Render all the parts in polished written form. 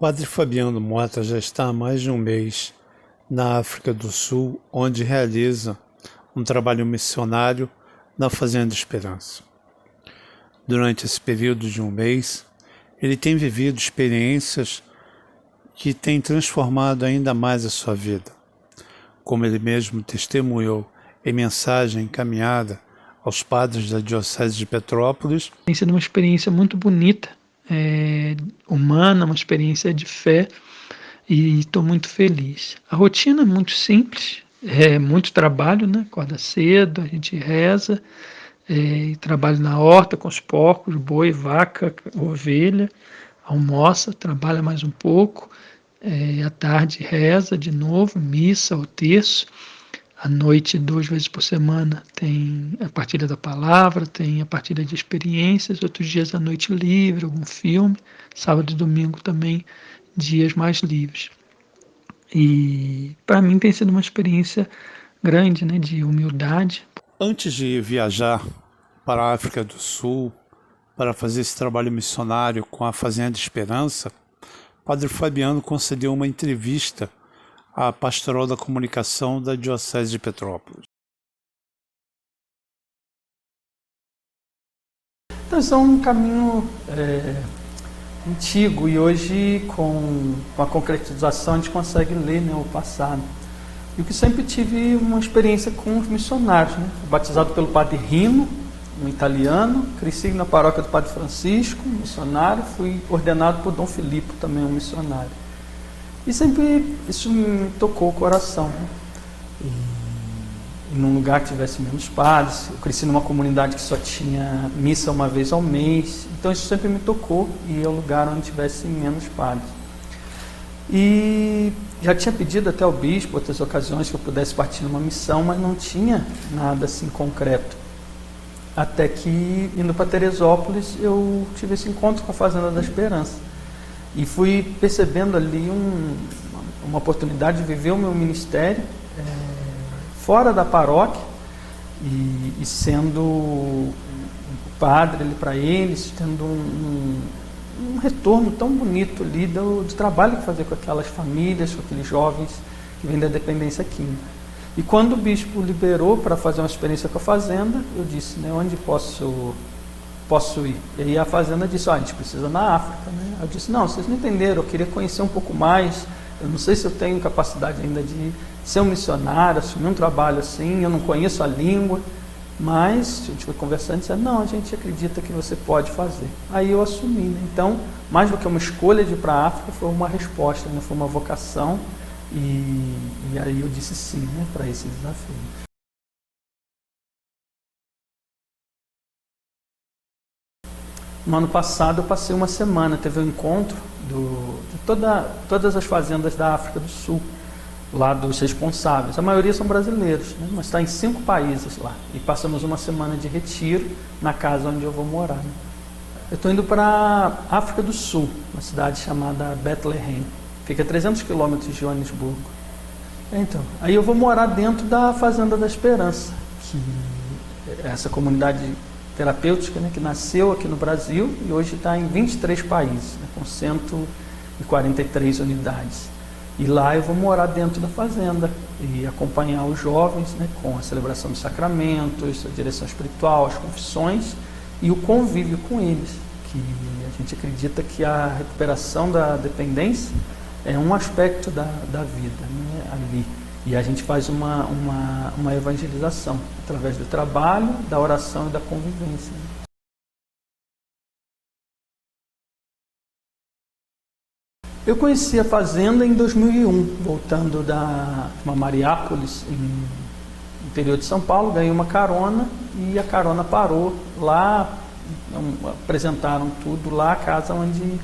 Padre Fabiano Mota já está há mais de um mês na África do Sul, onde realiza um trabalho missionário na Fazenda Esperança. Durante esse período de um mês, ele tem vivido experiências que têm transformado ainda mais a sua vida. Como ele mesmo testemunhou em mensagem encaminhada aos padres da Diocese de Petrópolis. Tem sido uma experiência muito bonita, humana, uma experiência de fé, e estou muito feliz. A rotina é muito simples, é muito trabalho, né? Acorda cedo, a gente reza, trabalho na horta com os porcos, boi, vaca, ovelha, almoça, trabalha mais um pouco, à tarde reza de novo, missa, o terço. À noite, 2 vezes por semana, tem a partilha da palavra, tem a partilha de experiências, outros dias à noite livre, algum filme, sábado e domingo também, dias mais livres. E para mim tem sido uma experiência grande, né, de humildade. Antes de viajar para a África do Sul, para fazer esse trabalho missionário com a Fazenda Esperança, Padre Fabiano concedeu uma entrevista à Pastoral da Comunicação da Diocese de Petrópolis. Então, isso é um caminho antigo e hoje, com a concretização, a gente consegue ler, né, o passado. E o que sempre tive uma experiência com os missionários, né? Fui batizado pelo Padre Rino, um italiano, cresci na paróquia do Padre Francisco, um missionário, fui ordenado por Dom Filippo, também um missionário. E sempre isso me tocou o coração, né? E num lugar que tivesse menos padres, eu cresci numa comunidade que só tinha missa uma vez ao mês, então isso sempre me tocou, e é um lugar onde tivesse menos padres. E já tinha pedido até ao bispo outras ocasiões que eu pudesse partir numa missão, mas não tinha nada assim concreto. Até que, indo para Teresópolis, eu tive esse encontro com a Fazenda da Esperança. E fui percebendo ali uma oportunidade de viver o meu ministério fora da paróquia e sendo padre ali para eles, tendo um retorno tão bonito ali do trabalho que fazer com aquelas famílias, com aqueles jovens que vêm da dependência química. E quando o bispo liberou para fazer uma experiência com a Fazenda, eu disse, né, onde posso ir? E aí a Fazenda disse, a gente precisa na África, né? Eu disse, não, vocês não entenderam, eu queria conhecer um pouco mais, eu não sei se eu tenho capacidade ainda de ser um missionário, assumir um trabalho assim, eu não conheço a língua, mas a gente foi conversando e disse, não, a gente acredita que você pode fazer. Aí eu assumi, né? Então, mais do que uma escolha de ir para a África, foi uma resposta, né? Foi uma vocação, e aí eu disse sim, né, para esse desafio. No ano passado eu passei uma semana, teve um encontro de todas as fazendas da África do Sul, lá dos responsáveis. A maioria são brasileiros, né? Mas está em 5 países lá. E passamos uma semana de retiro na casa onde eu vou morar, né? Eu estou indo para a África do Sul, uma cidade chamada Bethlehem. Fica a 300 quilômetros de Joanesburgo. Então, aí eu vou morar dentro da Fazenda da Esperança, que é essa comunidade terapêutica, né, que nasceu aqui no Brasil e hoje está em 23 países, né, com 143 unidades. E lá eu vou morar dentro da fazenda e acompanhar os jovens, né, com a celebração dos sacramentos, a direção espiritual, as confissões e o convívio com eles, que a gente acredita que a recuperação da dependência é um aspecto da vida, né, ali. E a gente faz uma evangelização através do trabalho, da oração e da convivência. Eu conheci a Fazenda em 2001, voltando da Mariápolis, no interior de São Paulo, ganhei uma carona e a carona parou lá, apresentaram tudo lá, a casa onde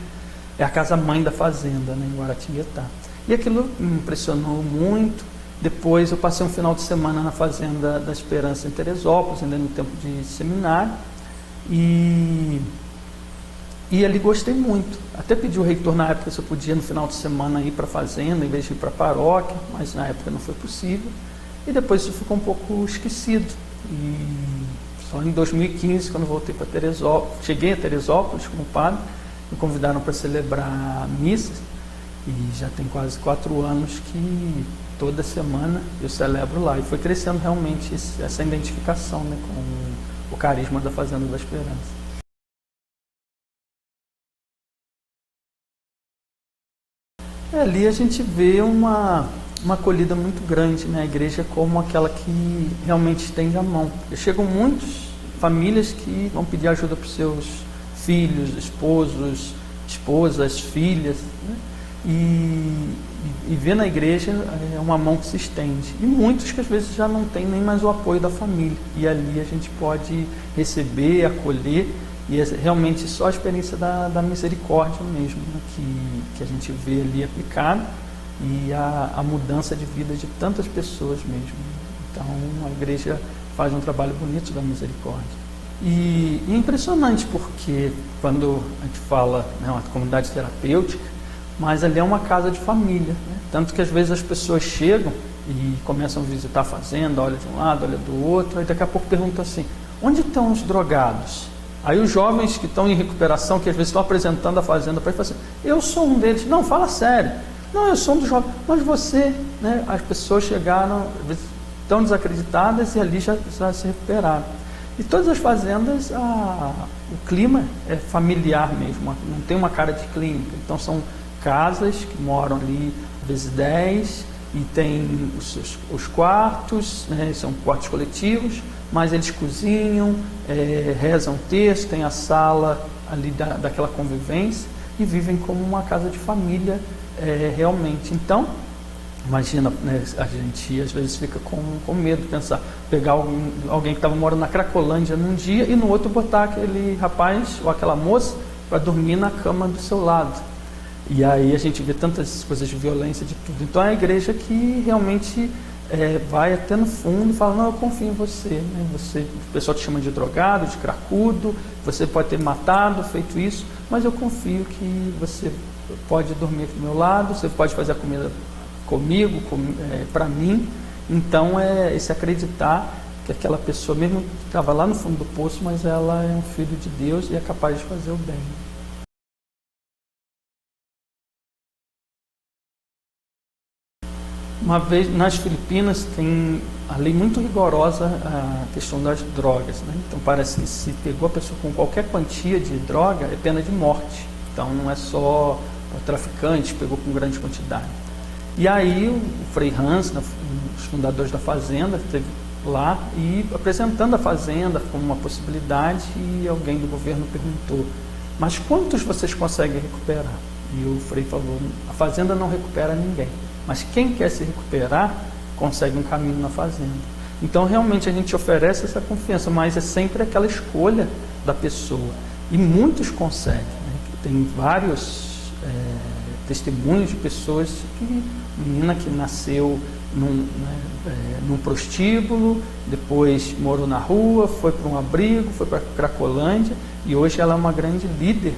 é a casa mãe da Fazenda, né, em Guaratinguetá. E aquilo me impressionou muito. Depois eu passei um final de semana na Fazenda da Esperança em Teresópolis, ainda no tempo de seminário, e ali gostei muito. Até pedi o reitor na época se eu podia no final de semana ir para a fazenda em vez de ir para a paróquia, mas na época não foi possível. E depois isso ficou um pouco esquecido. E só em 2015, quando voltei para Teresópolis, cheguei a Teresópolis como padre, me convidaram para celebrar missas. E já tem quase 4 anos que toda semana eu celebro lá. E foi crescendo realmente essa identificação, né, com o carisma da Fazenda da Esperança. Ali a gente vê uma acolhida muito grande, né? A igreja como aquela que realmente estende a mão. Porque chegam muitas famílias que vão pedir ajuda para os seus filhos, esposos, esposas, filhas, né? E ver na igreja é uma mão que se estende. E muitos que às vezes já não têm nem mais o apoio da família. E ali a gente pode receber, acolher, e é realmente só a experiência da misericórdia mesmo, né? que a gente vê ali aplicada, e a mudança de vida de tantas pessoas mesmo. Então a igreja faz um trabalho bonito da misericórdia. E é impressionante porque quando a gente fala, né, uma comunidade terapêutica, mas ali é uma casa de família, né? Tanto que às vezes as pessoas chegam e começam a visitar a fazenda, olha de um lado, olha do outro, e daqui a pouco perguntam assim: onde estão os drogados? Aí os jovens que estão em recuperação, que às vezes estão apresentando a fazenda para ele, falam assim: eu sou um deles. Não, fala sério. Não, eu sou um dos jovens. Mas você, né? As pessoas chegaram, às vezes, tão desacreditadas, e ali já se recuperaram. E todas as fazendas, o clima é familiar mesmo, não tem uma cara de clínica. Então são casas que moram ali, às vezes 10, e tem os quartos, né, são quartos coletivos, mas eles cozinham, rezam texto, tem a sala ali daquela convivência, e vivem como uma casa de família realmente. Então, imagina, né, a gente às vezes fica com medo de pensar, pegar alguém que estava morando na Cracolândia num dia e no outro botar aquele rapaz ou aquela moça para dormir na cama do seu lado. E aí a gente vê tantas coisas de violência, de tudo. Então é a igreja que realmente vai até no fundo e fala: não, eu confio em você, né? O pessoal te chama de drogado, de cracudo, você pode ter matado, feito isso, mas eu confio que você pode dormir do meu lado, você pode fazer a comida comigo, para mim. Então é esse acreditar que aquela pessoa, mesmo que estava lá no fundo do poço, mas ela é um filho de Deus e é capaz de fazer o bem. Uma vez nas Filipinas tem a lei muito rigorosa, a questão das drogas, né? Então parece que se pegou a pessoa com qualquer quantia de droga, é pena de morte. Então não é só o traficante que pegou com grande quantidade. E aí o Frei Hans, os fundadores da fazenda, esteve lá e apresentando a fazenda como uma possibilidade, e alguém do governo perguntou: mas quantos vocês conseguem recuperar? E o Frei falou: a fazenda não recupera ninguém, mas quem quer se recuperar consegue um caminho na fazenda. Então realmente a gente oferece essa confiança, mas é sempre aquela escolha da pessoa, e muitos conseguem, né? Tem vários testemunhos de pessoas menina que nasceu num prostíbulo, depois morou na rua, foi para um abrigo, foi para Cracolândia, e hoje ela é uma grande líder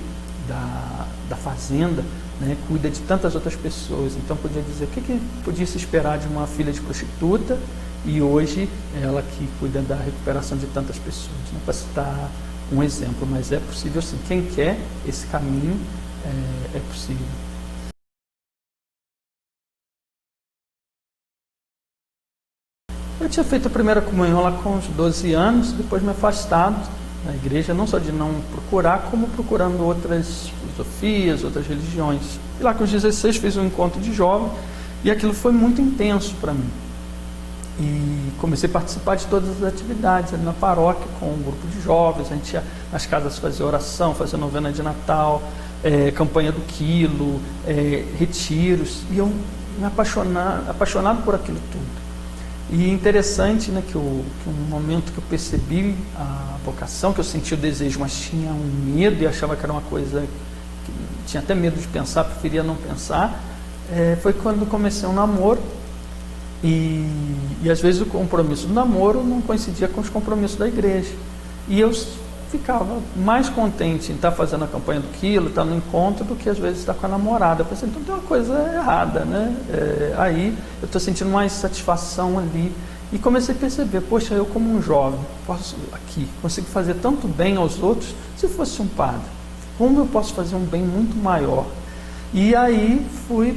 da fazenda, né? Cuida de tantas outras pessoas. Então podia dizer, o que podia se esperar de uma filha de prostituta, e hoje ela que cuida da recuperação de tantas pessoas, né? Para citar um exemplo, mas é possível sim. Quem quer esse caminho, é possível. Eu tinha feito a primeira comunhão lá com uns 12 anos, depois me afastado da igreja, não só de não procurar, como procurando outras filosofias, outras religiões. E lá com os 16 fiz um encontro de jovem, e aquilo foi muito intenso para mim. E comecei a participar de todas as atividades ali na paróquia, com um grupo de jovens. A gente ia nas casas fazer oração, fazer novena de Natal, campanha do quilo, retiros, e eu me apaixonado por aquilo tudo. E interessante, né, que um momento que eu percebi a vocação, que eu senti o desejo, mas tinha um medo e achava que era uma coisa que tinha até medo de pensar, preferia não pensar, foi quando comecei um namoro, e às vezes o compromisso do namoro não coincidia com os compromissos da igreja, e eu ficava mais contente em estar fazendo a campanha do quilo, estar no encontro, do que às vezes estar com a namorada. Eu pensei, então tem uma coisa errada, né? Aí eu estou sentindo mais satisfação ali, e comecei a perceber, poxa, eu como um jovem, consigo fazer tanto bem aos outros. Se fosse um padre, como eu posso fazer um bem muito maior? E aí fui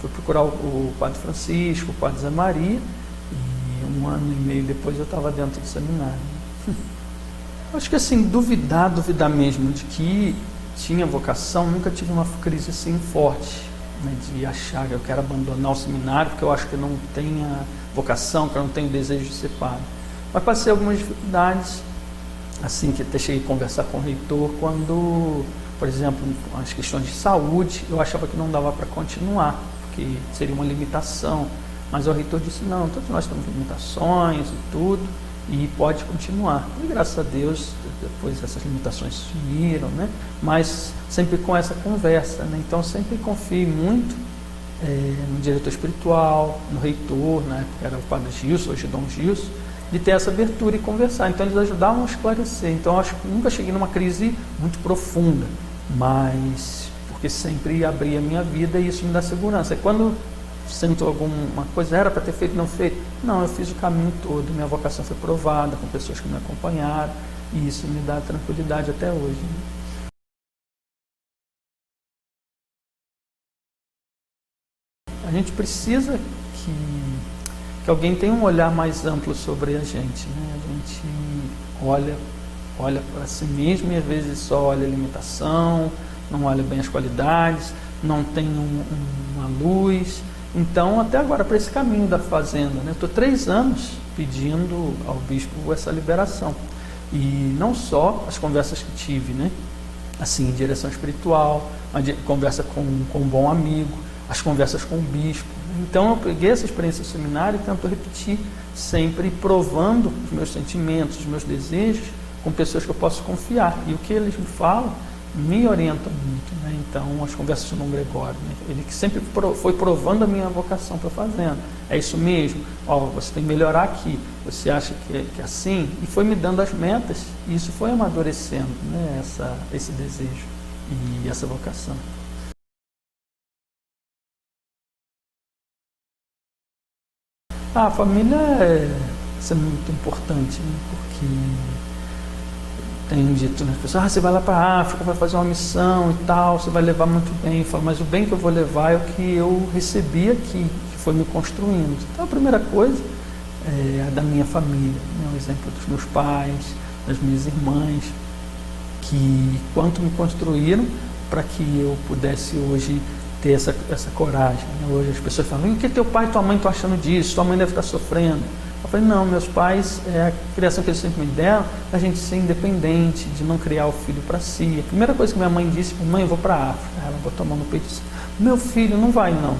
procurar o Padre Francisco, o Padre Zé Maria, e 1 ano e meio depois eu estava dentro do seminário. Acho que assim, duvidar mesmo de que tinha vocação, nunca tive uma crise assim forte, né, de achar que eu quero abandonar o seminário porque eu acho que eu não tenho vocação, que eu não tenho desejo de ser padre. Mas passei algumas dificuldades, assim, que até cheguei a conversar com o reitor, quando, por exemplo, as questões de saúde, eu achava que não dava para continuar, porque seria uma limitação. Mas o reitor disse, não, todos nós temos limitações e tudo, e pode continuar. E graças a Deus, depois essas limitações sumiram, né? Mas sempre com essa conversa, né? Então sempre confiei muito no diretor espiritual, no reitor, na época era o Padre Gilson, hoje Dom Gilson, de ter essa abertura e conversar. Então eles ajudavam a esclarecer. Então eu acho que nunca cheguei numa crise muito profunda, mas porque sempre abri a minha vida e isso me dá segurança. E quando sinto alguma coisa, era para ter feito, não feito, não, eu fiz o caminho todo, minha vocação foi provada com pessoas que me acompanharam e isso me dá tranquilidade até hoje, né? A gente precisa que alguém tenha um olhar mais amplo sobre a gente, né? A gente olha para si mesmo e às vezes só olha a limitação, não olha bem as qualidades, não tem uma luz. Então, até agora, para esse caminho da fazenda, né? Estou 3 anos pedindo ao bispo essa liberação. E não só as conversas que tive, né? Assim, em direção espiritual, a conversa com um bom amigo, as conversas com o bispo. Então, eu peguei essa experiência do seminário e tento repetir, sempre provando os meus sentimentos, os meus desejos, com pessoas que eu posso confiar. E o que eles me falam me orienta muito, né? Então, as conversas com o Dom Gregório, né? Ele que sempre foi provando a minha vocação para a fazenda. É isso mesmo? Você tem que melhorar aqui. Você acha que é assim? E foi me dando as metas e isso foi amadurecendo, né? Esse desejo e essa vocação. A família é muito importante, né? Porque tem dito, né, as pessoas, você vai lá para a África, vai fazer uma missão e tal, você vai levar muito bem. Eu falo, mas o bem que eu vou levar é o que eu recebi aqui, que foi me construindo. Então a primeira coisa é a da minha família, né, o exemplo dos meus pais, das minhas irmãs, que quanto me construíram para que eu pudesse hoje ter essa coragem. Né? Hoje as pessoas falam, o que teu pai e tua mãe estão achando disso? Tua mãe deve estar sofrendo. Eu falei, não, meus pais, a criação que eles sempre me deram, a gente ser independente, de não criar o filho para si. A primeira coisa que minha mãe disse, mãe, eu vou para a África. Ela botou a mão no peito e disse, meu filho, não vai não.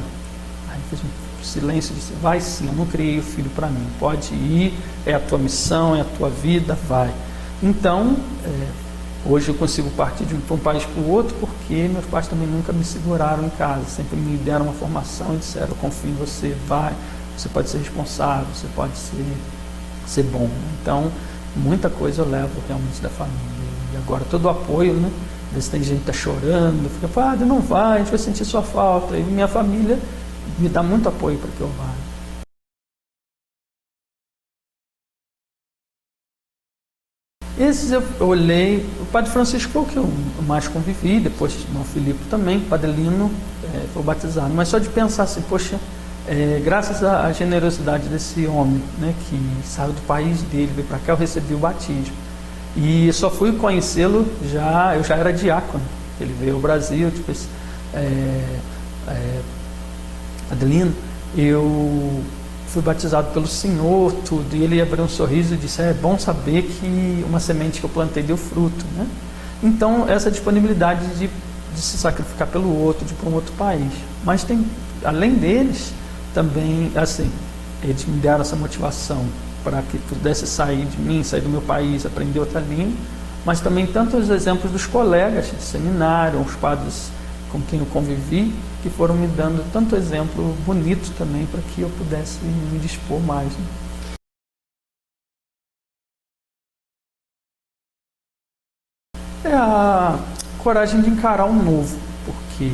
Aí fez um silêncio e disse, vai sim, eu não criei o filho para mim. Pode ir, é a tua missão, é a tua vida, vai. Então, hoje eu consigo partir de um país para o outro, porque meus pais também nunca me seguraram em casa, sempre me deram uma formação e disseram, eu confio em você, vai. Você pode ser responsável, você pode ser bom. Então, muita coisa eu levo realmente da família. E agora todo o apoio, né? Às vezes tem gente que está chorando, fica, padre, não vai, a gente vai sentir sua falta. E minha família me dá muito apoio para que eu vá. Esses eu olhei, o Padre Francisco foi o que eu mais convivi, depois o irmão Filipe também, o Padre Lino foi batizado. Mas só de pensar assim, poxa, graças à generosidade desse homem, né, que saiu do país dele, veio para cá, eu recebi o batismo. E só fui conhecê-lo, eu já era diácono. Ele veio ao Brasil, depois, Adelino, eu fui batizado pelo Senhor, tudo, e ele abriu um sorriso e disse, é bom saber que uma semente que eu plantei deu fruto, né? Então, essa disponibilidade de se sacrificar pelo outro, de ir para um outro país. Mas tem, além deles, também, assim, eles me deram essa motivação para que pudesse sair de mim, sair do meu país, aprender outra língua, mas também tantos exemplos dos colegas de seminário, os padres com quem eu convivi, que foram me dando tanto exemplo bonito também para que eu pudesse me dispor mais. Né? É a coragem de encarar o novo, porque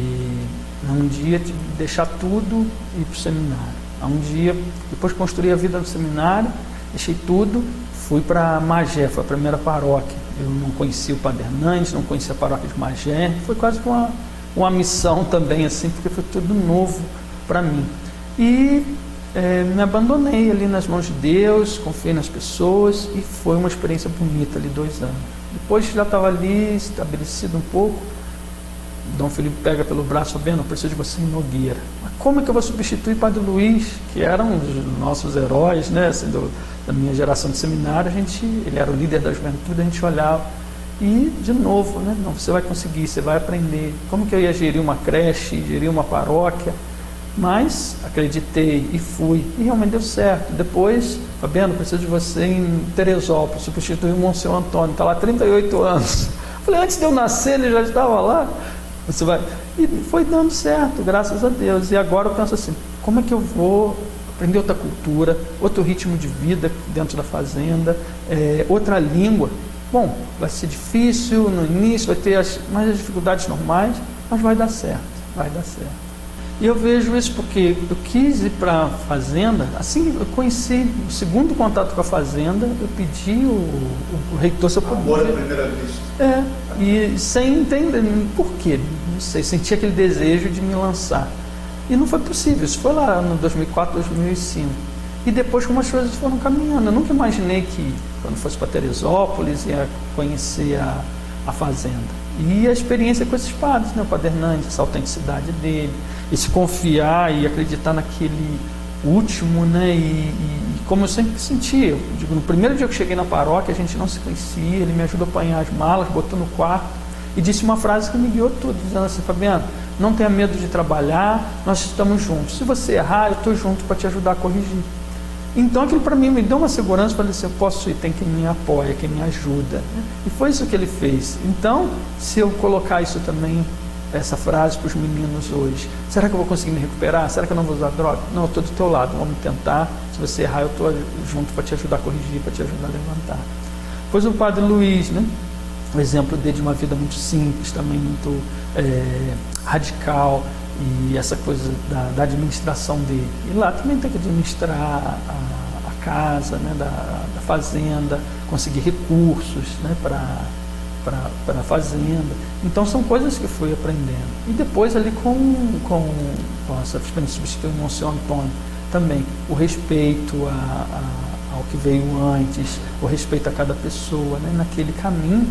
um dia de deixar tudo e ir para o seminário. Um dia, depois de construir a vida no seminário, deixei tudo, fui para Magé, foi a primeira paróquia. Eu não conhecia o Padre Hernandes, não conhecia a paróquia de Magé, foi quase que uma missão também, assim, porque foi tudo novo para mim. E me abandonei ali nas mãos de Deus, confiei nas pessoas e foi uma experiência bonita ali 2 anos. Depois já estava ali estabelecido um pouco, Dom Felipe pega pelo braço, Fabiano, eu preciso de você em Nogueira. Mas como é que eu vou substituir Padre Luiz, que eram os nossos heróis, né, assim, da minha geração de seminário? Ele era o líder da juventude, a gente olhava e, de novo, né, não, você vai conseguir, você vai aprender. Como que eu ia gerir uma creche, gerir uma paróquia? Mas acreditei e fui, e realmente deu certo. Depois, Fabiano, preciso de você em Teresópolis, substituir o Monsenhor Antônio, está lá há 38 anos. Falei, antes de eu nascer ele já estava lá. Você vai... E foi dando certo, graças a Deus. E agora eu penso assim, como é que eu vou aprender outra cultura, outro ritmo de vida dentro da fazenda, outra língua? Bom, vai ser difícil no início, vai ter mais as dificuldades normais, mas vai dar certo, vai dar certo. E eu vejo isso porque eu quis ir para a fazenda, assim eu conheci o segundo contato com a fazenda, eu pedi o reitor se eu podia. Amor à primeira vista. E sem entender por quê, não sei, senti aquele desejo de me lançar. E não foi possível, isso foi lá no 2004, 2005. E depois como as coisas foram caminhando, eu nunca imaginei que quando fosse para Teresópolis ia conhecer a fazenda. E a experiência com esses padres, né? O Padre Hernandes, essa autenticidade dele, esse confiar e acreditar naquele último, né? E como eu sempre senti, eu digo, no primeiro dia que eu cheguei na paróquia, a gente não se conhecia, ele me ajudou a apanhar as malas, botou no quarto e disse uma frase que me guiou tudo, dizendo assim, Fabiano, não tenha medo de trabalhar, nós estamos juntos. Se você errar, eu estou junto para te ajudar a corrigir. Então aquilo para mim me deu uma segurança, falei assim, eu posso ir, tem quem me apoia, quem me ajuda. E foi isso que ele fez. Então, se eu colocar isso também, essa frase para os meninos hoje, será que eu vou conseguir me recuperar? Será que eu não vou usar droga? Não, eu estou do teu lado, vamos tentar. Se você errar, eu estou junto para te ajudar a corrigir, para te ajudar a levantar. Pois o Padre Luiz, né? O exemplo dele de uma vida muito simples, também muito radical, e essa coisa da administração dele. E lá também tem que administrar a casa, né, da fazenda, conseguir recursos, né, para a fazenda. Então são coisas que eu fui aprendendo. E depois ali com essa experiência de substituir o Monsenhor Antônio, também o respeito ao que veio antes, o respeito a cada pessoa, né, naquele caminho.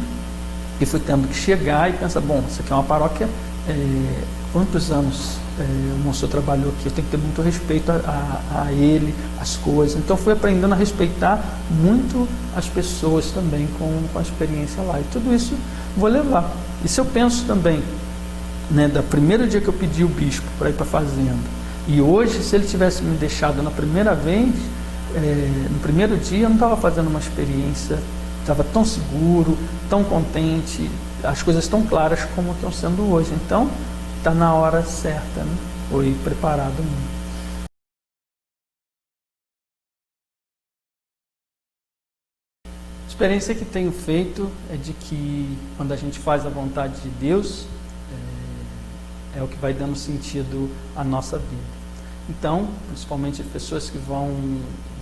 E fui tendo que chegar e pensar, bom, isso aqui é uma paróquia, quantos anos o Monsenhor trabalhou aqui, eu tenho que ter muito respeito a ele, as coisas. Então fui aprendendo a respeitar muito as pessoas também com a experiência lá. E tudo isso vou levar. E se eu penso também, né, do primeiro dia que eu pedi o bispo para ir para a fazenda, e hoje, se ele tivesse me deixado na primeira vez, no primeiro dia eu não estava fazendo uma experiência, estava tão seguro, tão contente, as coisas tão claras como estão sendo hoje. Então, está na hora certa, né? Foi preparado muito. A experiência que tenho feito é de que quando a gente faz a vontade de Deus, é o que vai dando sentido à nossa vida. Então, principalmente as pessoas que vão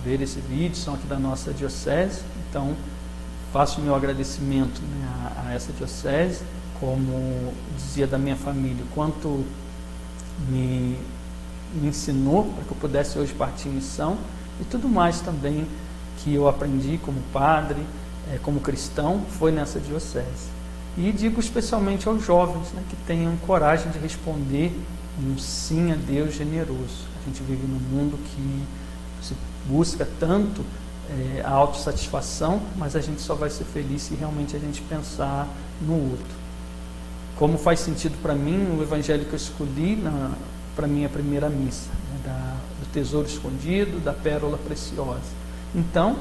ver esse vídeo são aqui da nossa diocese, então faço meu agradecimento, né, a essa diocese, como dizia da minha família, o quanto me ensinou para que eu pudesse hoje partir em missão, e tudo mais também que eu aprendi como padre, como cristão, foi nessa diocese. E digo especialmente aos jovens, né, que tenham coragem de responder um sim a Deus generoso. A gente vive num mundo que se busca tanto a autossatisfação, mas a gente só vai ser feliz se realmente a gente pensar no outro. Como faz sentido para mim o evangelho que eu escolhi para minha primeira missa, né, do tesouro escondido, da pérola preciosa. Então,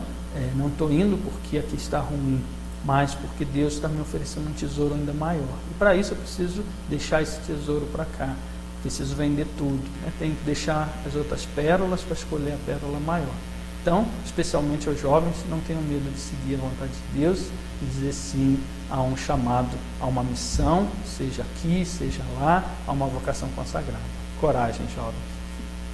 não estou indo porque aqui está ruim, mas porque Deus está me oferecendo um tesouro ainda maior. E para isso eu preciso deixar esse tesouro para cá, preciso vender tudo, né? Tenho que deixar as outras pérolas para escolher a pérola maior. Então, especialmente aos jovens, não tenham medo de seguir a vontade de Deus e dizer sim a um chamado, a uma missão, seja aqui, seja lá, a uma vocação consagrada. Coragem, jovens.